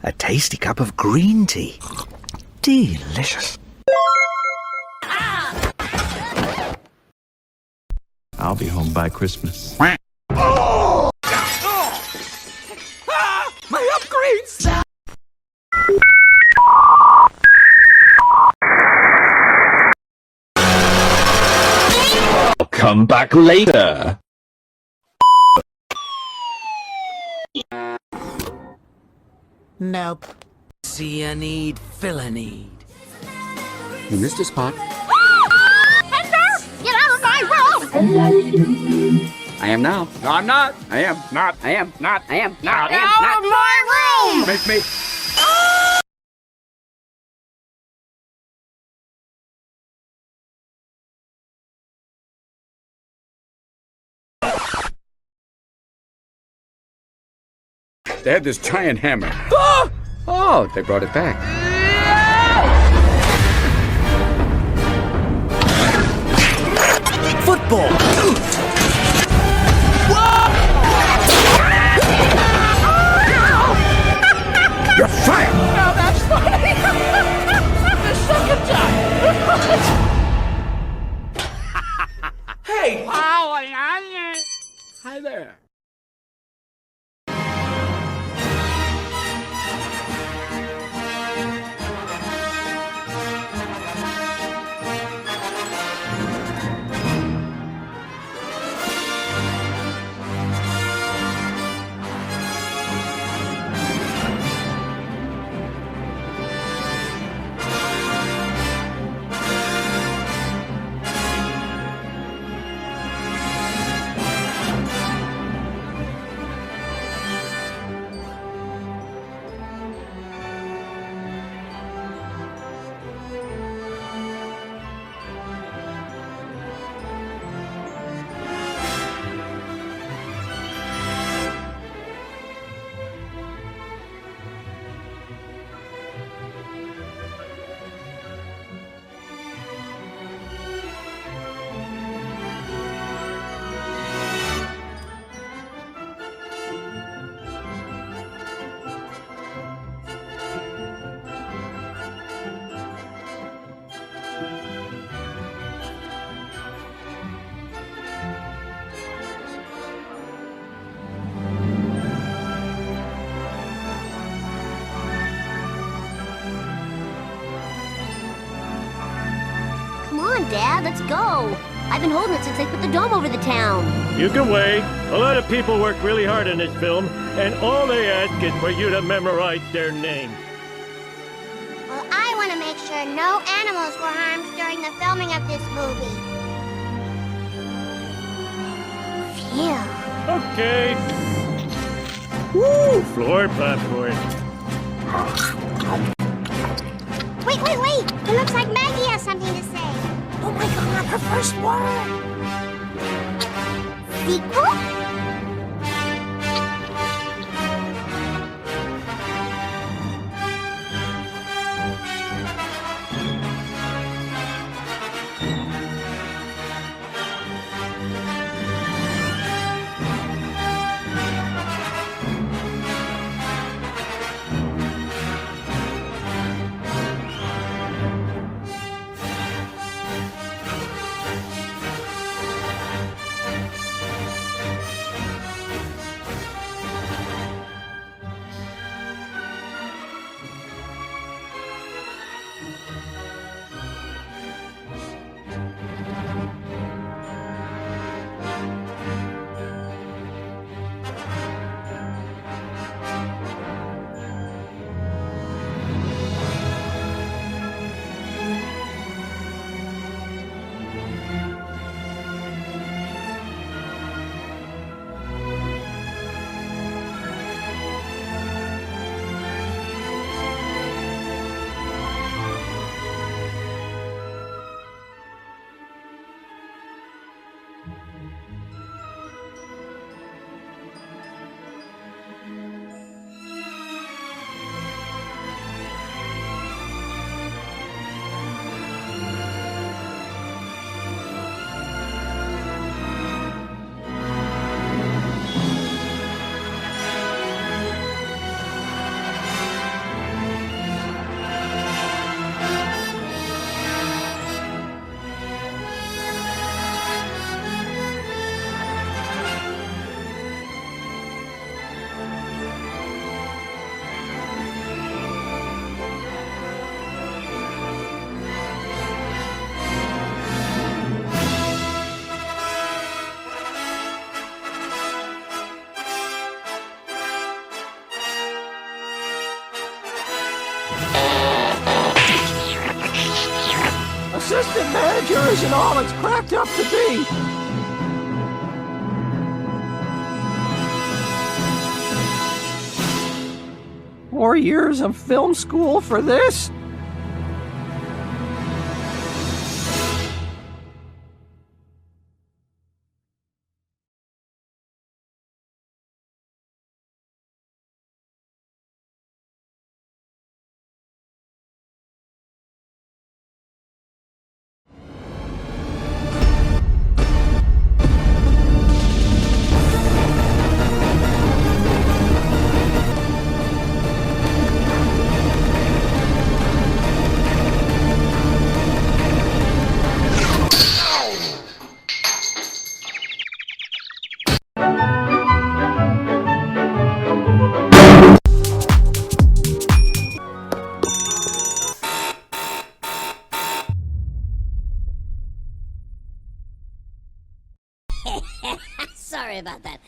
a tasty cup of green tea. Delicious. I'll be home by Christmas. Oh! My upgrades! I'll come back later. Nope. See a need, fill a need. You missed a spot. Ender! Get out of my room! I am now. No, I'm not. I am not. I am not. I am not. I am Out not. of my room! Make me. They had this giant hammer. Oh, they brought it back. Football! You're fired! No, that's funny! The second time! Hey! Hi there. Come on, Dad, let's go. I've been holding it since they put the dome over the town. You can wait. A lot of people work really hard on this film, and all they ask is for you to memorize their name. Well, I want to make sure no animals were harmed during the filming of this movie. Phew. Okay. Woo! Floor popcorn. Wait! It looks like Maggie has something to say. Oh my god, her first word! Sequel? Assistant manager isn't all it's cracked up to be. 4 years of film school for this? Sorry about that.